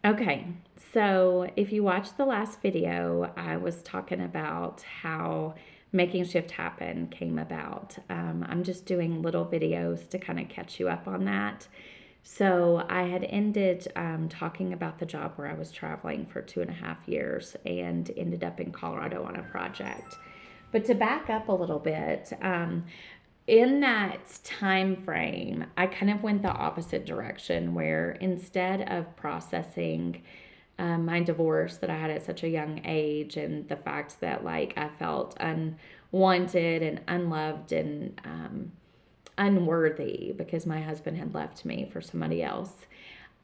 Okay, so if you watched the last video, I was talking about how making shift happen came about. I'm just doing little videos to kind of catch you up on that. So I had ended talking about the job where I was traveling for 2.5 years and ended up in Colorado on a project. But to back up a little bit, in that time frame, I kind of went the opposite direction where instead of processing my divorce that I had at such a young age and the fact that like I felt unwanted and unloved and unworthy because my husband had left me for somebody else,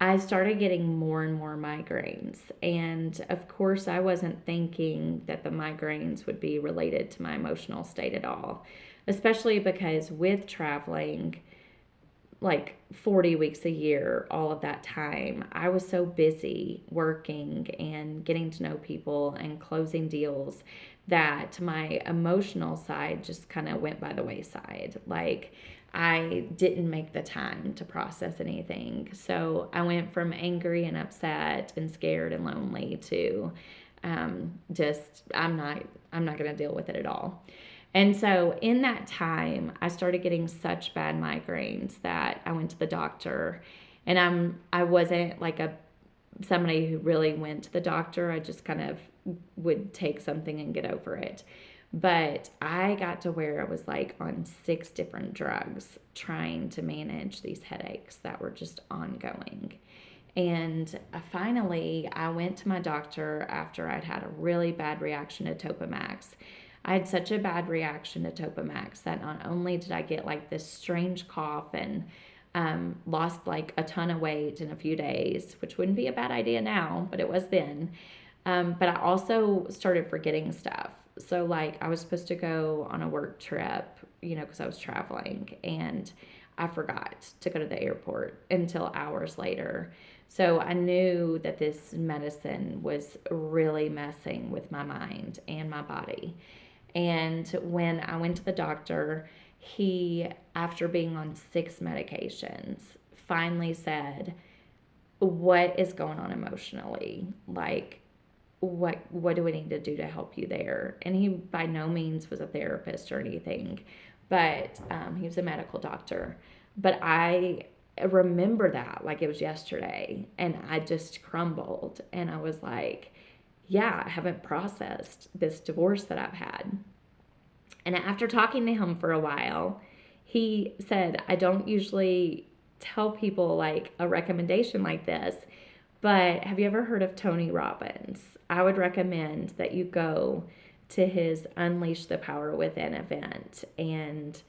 I started getting more and more migraines. And of course, I wasn't thinking that the migraines would be related to my emotional state at all, especially because with traveling, like 40 weeks a year, all of that time, I was so busy working and getting to know people and closing deals that my emotional side just kind of went by the wayside. Like, I didn't make the time to process anything. So I went from angry and upset and scared and lonely to just I'm not going to deal with it at all. And so in that time, I started getting such bad migraines that I went to the doctor. And I wasn't like a somebody who really went to the doctor. I just kind of would take something and get over it. But I got to where I was like on 6 different drugs trying to manage these headaches that were just ongoing. And finally, I went to my doctor after I'd had a really bad reaction to Topamax. I had such a bad reaction to Topamax that not only did I get like this strange cough and lost like a ton of weight in a few days, which wouldn't be a bad idea now, but it was then. But I also started forgetting stuff. So, like, I was supposed to go on a work trip, because I was traveling, and I forgot to go to the airport until hours later. So, I knew that this medicine was really messing with my mind and my body. And when I went to the doctor, he, after being on 6 medications, finally said, "What is going on emotionally? Like, what do we need to do to help you there?" And he by no means was a therapist or anything, but he was a medical doctor. But I remember that like it was yesterday, and I just crumbled, and I was like, yeah, I haven't processed this divorce that I've had. And after talking to him for a while, he said, "I don't usually tell people like a recommendation like this, but have you ever heard of Tony Robbins? I would recommend that you go to his Unleash the Power Within event and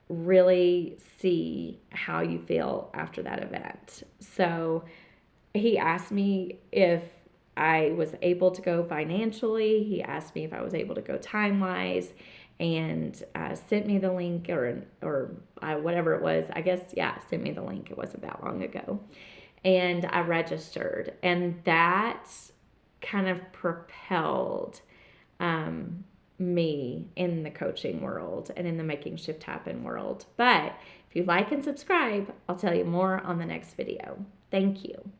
really see how you feel after that event." So he asked me if I was able to go financially. He asked me if I was able to go time wise, and sent me the link or whatever it was. I guess sent me the link. It wasn't that long ago, and I registered, and that kind of propelled me in the coaching world and in the making shift happen world. But if you like and subscribe, I'll tell you more on the next video. Thank you.